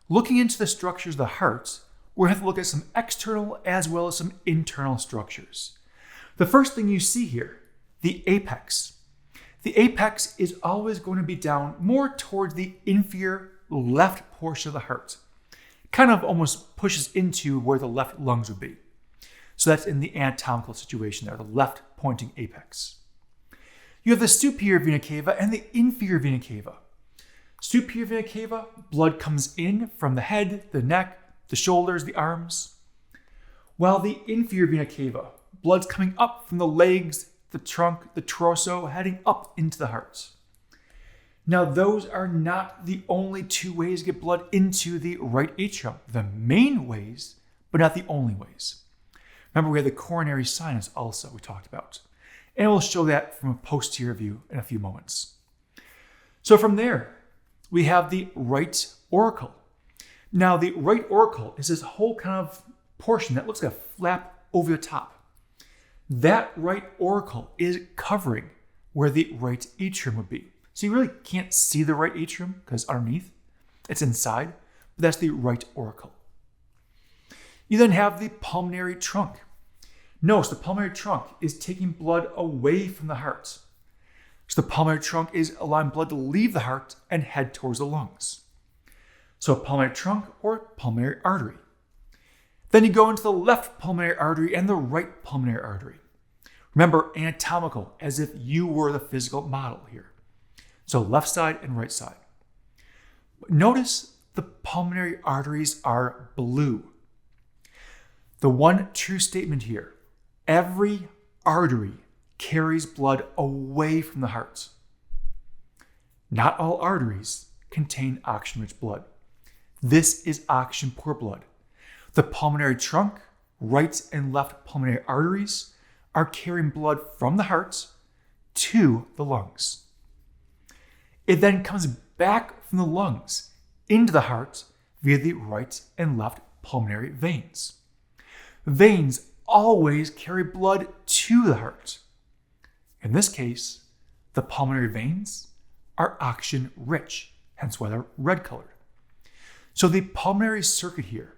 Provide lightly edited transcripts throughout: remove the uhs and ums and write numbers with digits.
looking into the structures of the heart, we're going to have to look at some external as well as some internal structures. The first thing you see here, the apex. The apex is always going to be down more towards the inferior left portion of the heart. Kind of almost pushes into where the left lungs would be. So that's in the anatomical situation there, the left pointing apex. You have the superior vena cava and the inferior vena cava. Superior vena cava, blood comes in from the head, the neck, the shoulders, the arms. While the inferior vena cava, blood's coming up from the legs, the trunk, the torso, heading up into the heart. Now, those are not the only two ways to get blood into the right atrium. The main ways, but not the only ways. Remember, we had the coronary sinus also we talked about. And we'll show that from a posterior view in a few moments. So from there, we have the right auricle. Now, the right auricle is this whole kind of portion that looks like a flap over the top. That right auricle is covering where the right atrium would be. So you really can't see the right atrium because underneath, it's inside, but that's the right auricle. You then have the pulmonary trunk. Notice the pulmonary trunk is taking blood away from the heart. So the pulmonary trunk is allowing blood to leave the heart and head towards the lungs. So a pulmonary trunk or pulmonary artery. Then you go into the left pulmonary artery and the right pulmonary artery. Remember, anatomical, as if you were the physical model here. So left side and right side. Notice the pulmonary arteries are blue. The one true statement here, every artery carries blood away from the heart. Not all arteries contain oxygen-rich blood. This is oxygen-poor blood. The pulmonary trunk, right and left pulmonary arteries, are carrying blood from the heart to the lungs. It then comes back from the lungs into the heart via the right and left pulmonary veins. Veins always carry blood to the heart. In this case, the pulmonary veins are oxygen rich, hence why they're red colored. So the pulmonary circuit here,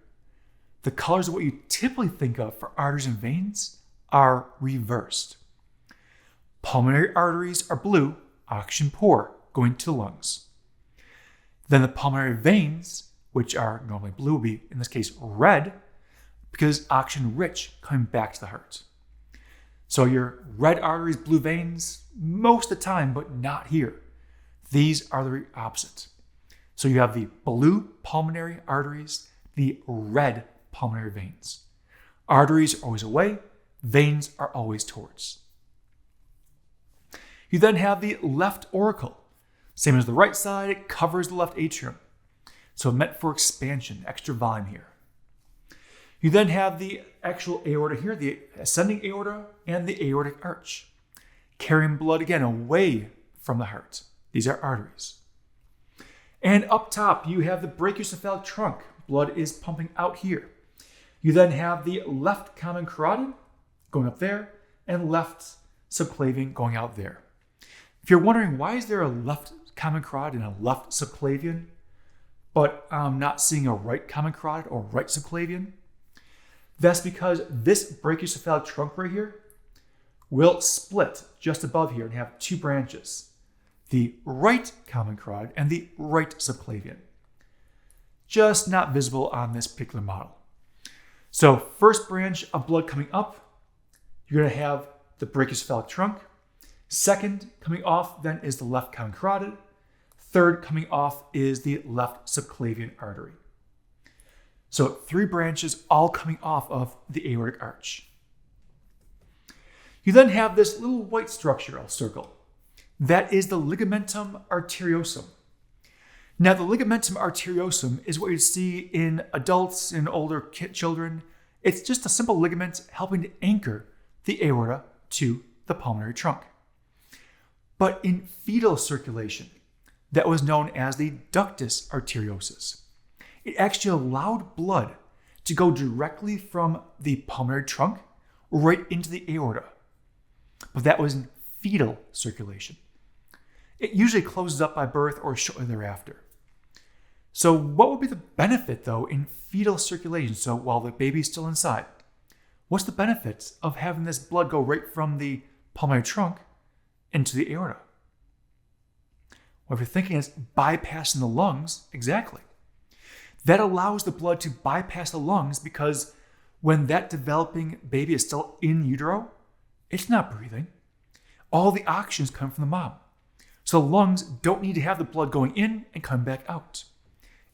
the colors of what you typically think of for arteries and veins, are reversed. Pulmonary arteries are blue, oxygen poor, going to the lungs. Then the pulmonary veins, which are normally blue, will be, in this case, red, because oxygen rich, coming back to the heart. So your red arteries, blue veins, most of the time, but not here. These are the opposite. So you have the blue pulmonary arteries, the red pulmonary veins. Arteries are always away, veins are always towards. You then have the left auricle. Same as the right side, it covers the left atrium. So meant for expansion, extra volume here. You then have the actual aorta here, the ascending aorta and the aortic arch, carrying blood again away from the heart. These are arteries. And up top, you have the brachiocephalic trunk. Blood is pumping out here. You then have the left common carotid going up there and left subclavian going out there. If you're wondering why is there a left common carotid and a left subclavian, but I'm not seeing a right common carotid or right subclavian, that's because this brachiocephalic trunk right here will split just above here and have two branches, the right common carotid and the right subclavian. Just not visible on this particular model. So first branch of blood coming up, you're going to have the brachiocephalic trunk. Second coming off then is the left common carotid. Third coming off is the left subclavian artery. So 3 branches all coming off of the aortic arch. You then have this little white structure I'll circle. That is the ligamentum arteriosum. Now the ligamentum arteriosum is what you see in adults and older children. It's just a simple ligament helping to anchor the aorta to the pulmonary trunk. But in fetal circulation, that was known as the ductus arteriosus. It actually allowed blood to go directly from the pulmonary trunk right into the aorta. But that was in fetal circulation. It usually closes up by birth or shortly thereafter. So what would be the benefit though in fetal circulation? So while the baby's still inside, what's the benefits of having this blood go right from the pulmonary trunk into the aorta? Well, if you're thinking it's bypassing the lungs, exactly. That allows the blood to bypass the lungs because when that developing baby is still in utero, it's not breathing. All the oxygen is coming from the mom. So the lungs don't need to have the blood going in and coming back out.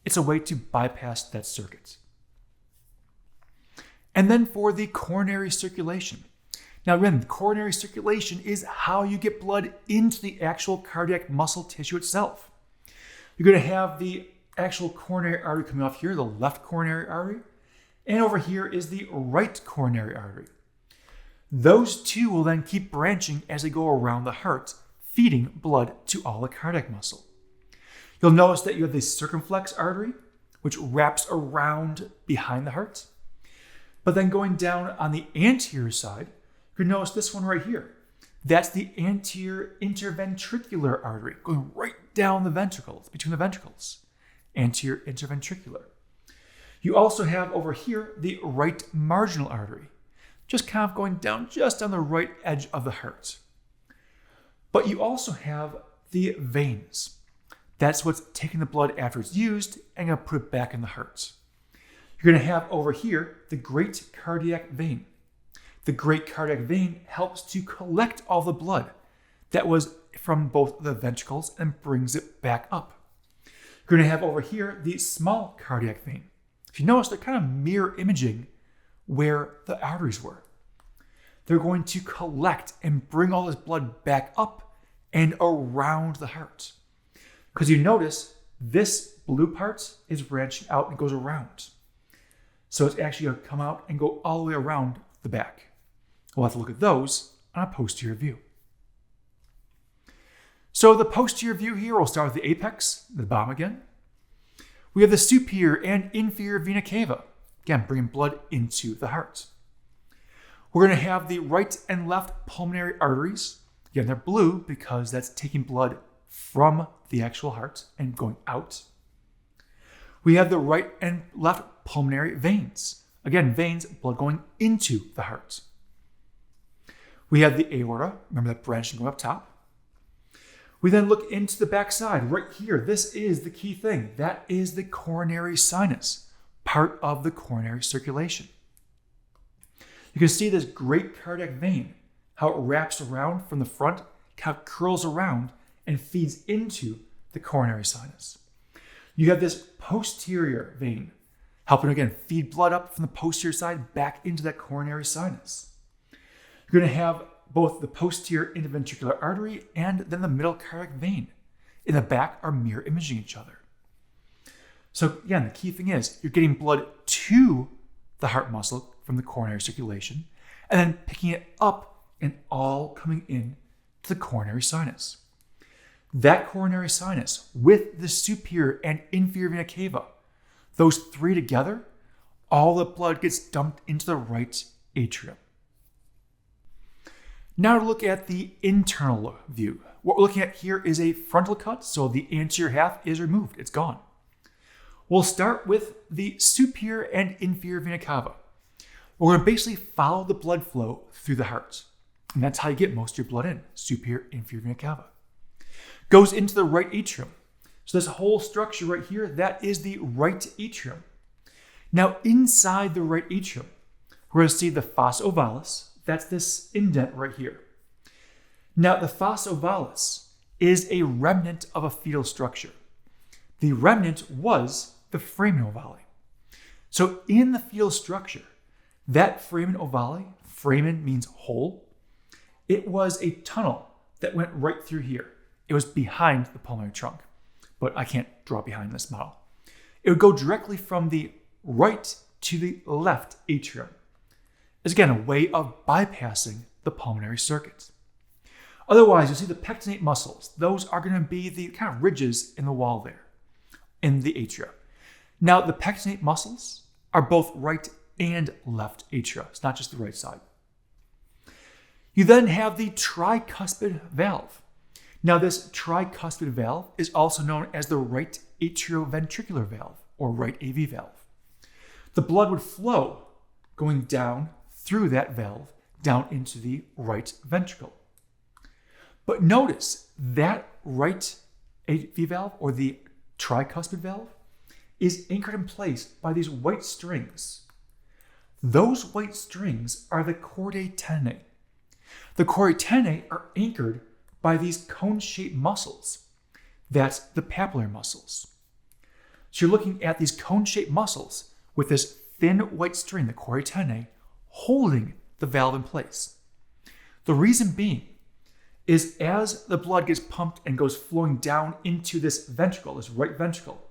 It's a way to bypass that circuit. And then for the coronary circulation. Now again, coronary circulation is how you get blood into the actual cardiac muscle tissue itself. You're going to have the actual coronary artery coming off here, the left coronary artery, and over here is the right coronary artery. Those two will then keep branching as they go around the heart, feeding blood to all the cardiac muscle. You'll notice that you have the circumflex artery, which wraps around behind the heart. But then going down on the anterior side, you can notice this one right here. That's the anterior interventricular artery, going right down the ventricles, between the ventricles. Anterior interventricular. You also have over here the right marginal artery, just kind of going down just on the right edge of the heart. But you also have the veins. That's what's taking the blood after it's used and going to put it back in the heart. You're going to have over here the great cardiac vein. The great cardiac vein helps to collect all the blood that was from both the ventricles and brings it back up. You're going to have over here the small cardiac vein. If you notice, they're kind of mirror imaging where the arteries were. They're going to collect and bring all this blood back up and around the heart. Because you notice this blue part is branching out and goes around. So it's actually going to come out and go all the way around the back. We'll have to look at those on a posterior view. So the posterior view here, we'll start with the apex, the bottom again. We have the superior and inferior vena cava, again, bringing blood into the heart. We're going to have the right and left pulmonary arteries. Again, they're blue because that's taking blood from the actual heart and going out. We have the right and left pulmonary veins. Again, veins, blood going into the heart. We have the aorta, remember that branching going up top. We then look into the back side, right here. This is the key thing. That is the coronary sinus, part of the coronary circulation. You can see this great cardiac vein, how it wraps around from the front, how it curls around and feeds into the coronary sinus. You have this posterior vein, helping again feed blood up from the posterior side back into that coronary sinus. You're going to have both the posterior interventricular artery and then the middle cardiac vein. In the back are mirror imaging each other. So again, the key thing is you're getting blood to the heart muscle from the coronary circulation and then picking it up and all coming in to the coronary sinus. That coronary sinus with the superior and inferior vena cava, those three together, all the blood gets dumped into the right atrium. Now to look at the internal view. What we're looking at here is a frontal cut, so the anterior half is removed, it's gone. We'll start with the superior and inferior vena cava. We're going to basically follow the blood flow through the heart. And that's how you get most of your blood in, superior, inferior vena cava. Goes into the right atrium. So this whole structure right here, that is the right atrium. Now inside the right atrium, we're going to see the fossa ovalis. That's this indent right here. Now the fossa ovalis is a remnant of a fetal structure. The remnant was the foramen ovale. So in the fetal structure, that foramen ovale, foramen means hole, it was a tunnel that went right through here. It was behind the pulmonary trunk, but I can't draw behind this model. It would go directly from the right to the left atrium. It's again a way of bypassing the pulmonary circuit. Otherwise, you'll see the pectinate muscles. Those are going to be the kind of ridges in the wall there, in the atria. Now, the pectinate muscles are both right and left atria. It's not just the right side. You then have the tricuspid valve. Now, this tricuspid valve is also known as the right atrioventricular valve, or right AV valve. The blood would flow going down through that valve down into the right ventricle. But notice that right AV valve, or the tricuspid valve, is anchored in place by these white strings. Those white strings are the chordae tendineae. The chordae tendineae are anchored by these cone-shaped muscles. That's the papillary muscles. So you're looking at these cone-shaped muscles with this thin white string, the chordae tendineae, holding the valve in place. The reason being is as the blood gets pumped and goes flowing down into this ventricle, this right ventricle,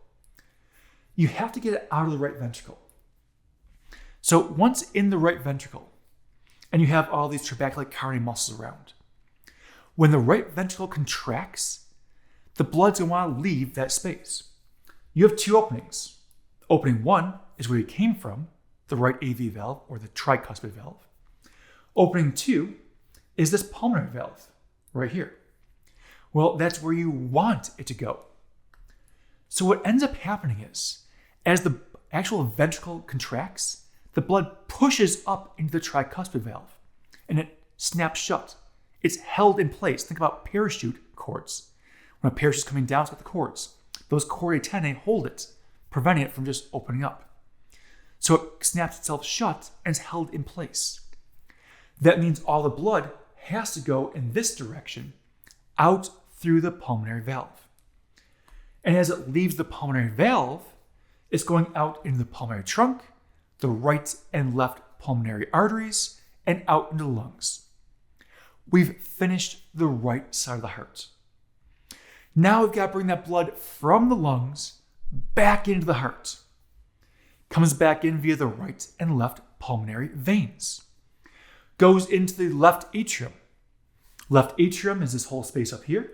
you have to get it out of the right ventricle. So once in the right ventricle, and you have all these trabecular carinae muscles around, when the right ventricle contracts, the blood's going to want to leave that space. You have two openings. Opening 1 is where you came from, the right AV valve, or the tricuspid valve. Opening 2 is this pulmonary valve, right here. Well, that's where you want it to go. So what ends up happening is, as the actual ventricle contracts, the blood pushes up into the tricuspid valve, and it snaps shut. It's held in place. Think about parachute cords. When a parachute is coming down, it's got the cords. Those chordae tendineae hold it, preventing it from just opening up. So it snaps itself shut and is held in place. That means all the blood has to go in this direction, out through the pulmonary valve. And as it leaves the pulmonary valve, it's going out into the pulmonary trunk, the right and left pulmonary arteries, and out into the lungs. We've finished the right side of the heart. Now we've got to bring that blood from the lungs back into the heart. Comes back in via the right and left pulmonary veins. Goes into the left atrium. Left atrium is this whole space up here.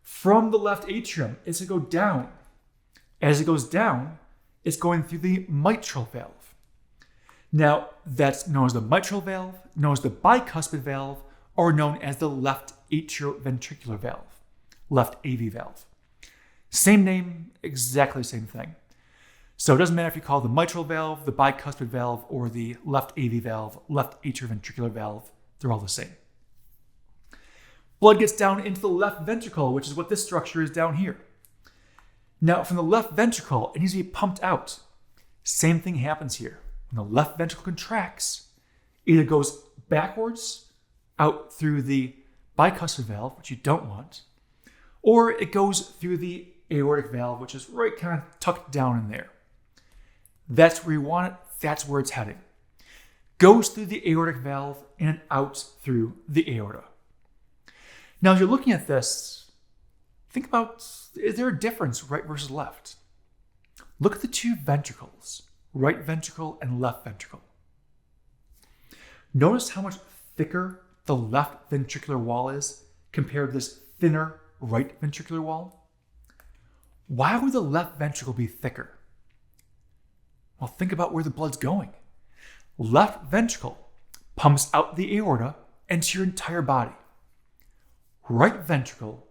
From the left atrium, it's going to go down. As it goes down, it's going through the mitral valve. Now, that's known as the mitral valve, known as the bicuspid valve, or known as the left atrioventricular valve, left AV valve. Same name, exactly the same thing. So it doesn't matter if you call it the mitral valve, the bicuspid valve, or the left AV valve, left atrioventricular valve, they're all the same. Blood gets down into the left ventricle, which is what this structure is down here. Now, from the left ventricle, it needs to be pumped out. Same thing happens here. When the left ventricle contracts, it either goes backwards out through the bicuspid valve, which you don't want, or it goes through the aortic valve, which is right kind of tucked down in there. That's where you want it. That's where it's heading. Goes through the aortic valve and out through the aorta. Now, as you're looking at this, think about, is there a difference right versus left? Look at the two ventricles, right ventricle and left ventricle. Notice how much thicker the left ventricular wall is compared to this thinner right ventricular wall. Why would the left ventricle be thicker? Well, think about where the blood's going. Left ventricle pumps out the aorta into your entire body. Right ventricle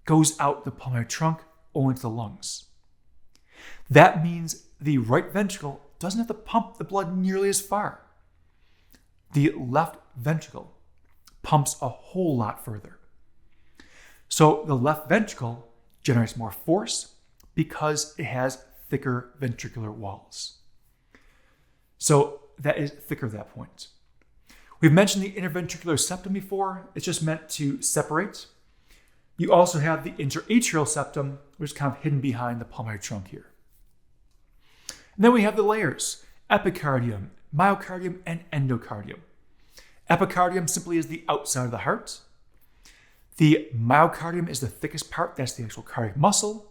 goes out the pulmonary trunk only to the lungs. That means the right ventricle doesn't have to pump the blood nearly as far. The left ventricle pumps a whole lot further. So the left ventricle generates more force because it has thicker ventricular walls. So that is thicker at that point. We've mentioned the interventricular septum before. It's just meant to separate. You also have the interatrial septum, which is kind of hidden behind the pulmonary trunk here. And then we have the layers: epicardium, myocardium, and endocardium. Epicardium simply is the outside of the heart. The myocardium is the thickest part. That's the actual cardiac muscle.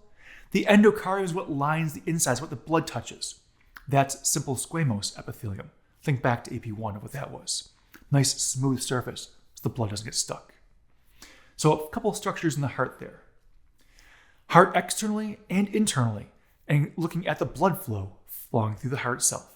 The endocardium is what lines the insides, what the blood touches. That's simple squamous epithelium. Think back to AP1 of what that was. Nice smooth surface so the blood doesn't get stuck. So a couple of structures in the heart there. Heart externally and internally, and looking at the blood flow flowing through the heart itself.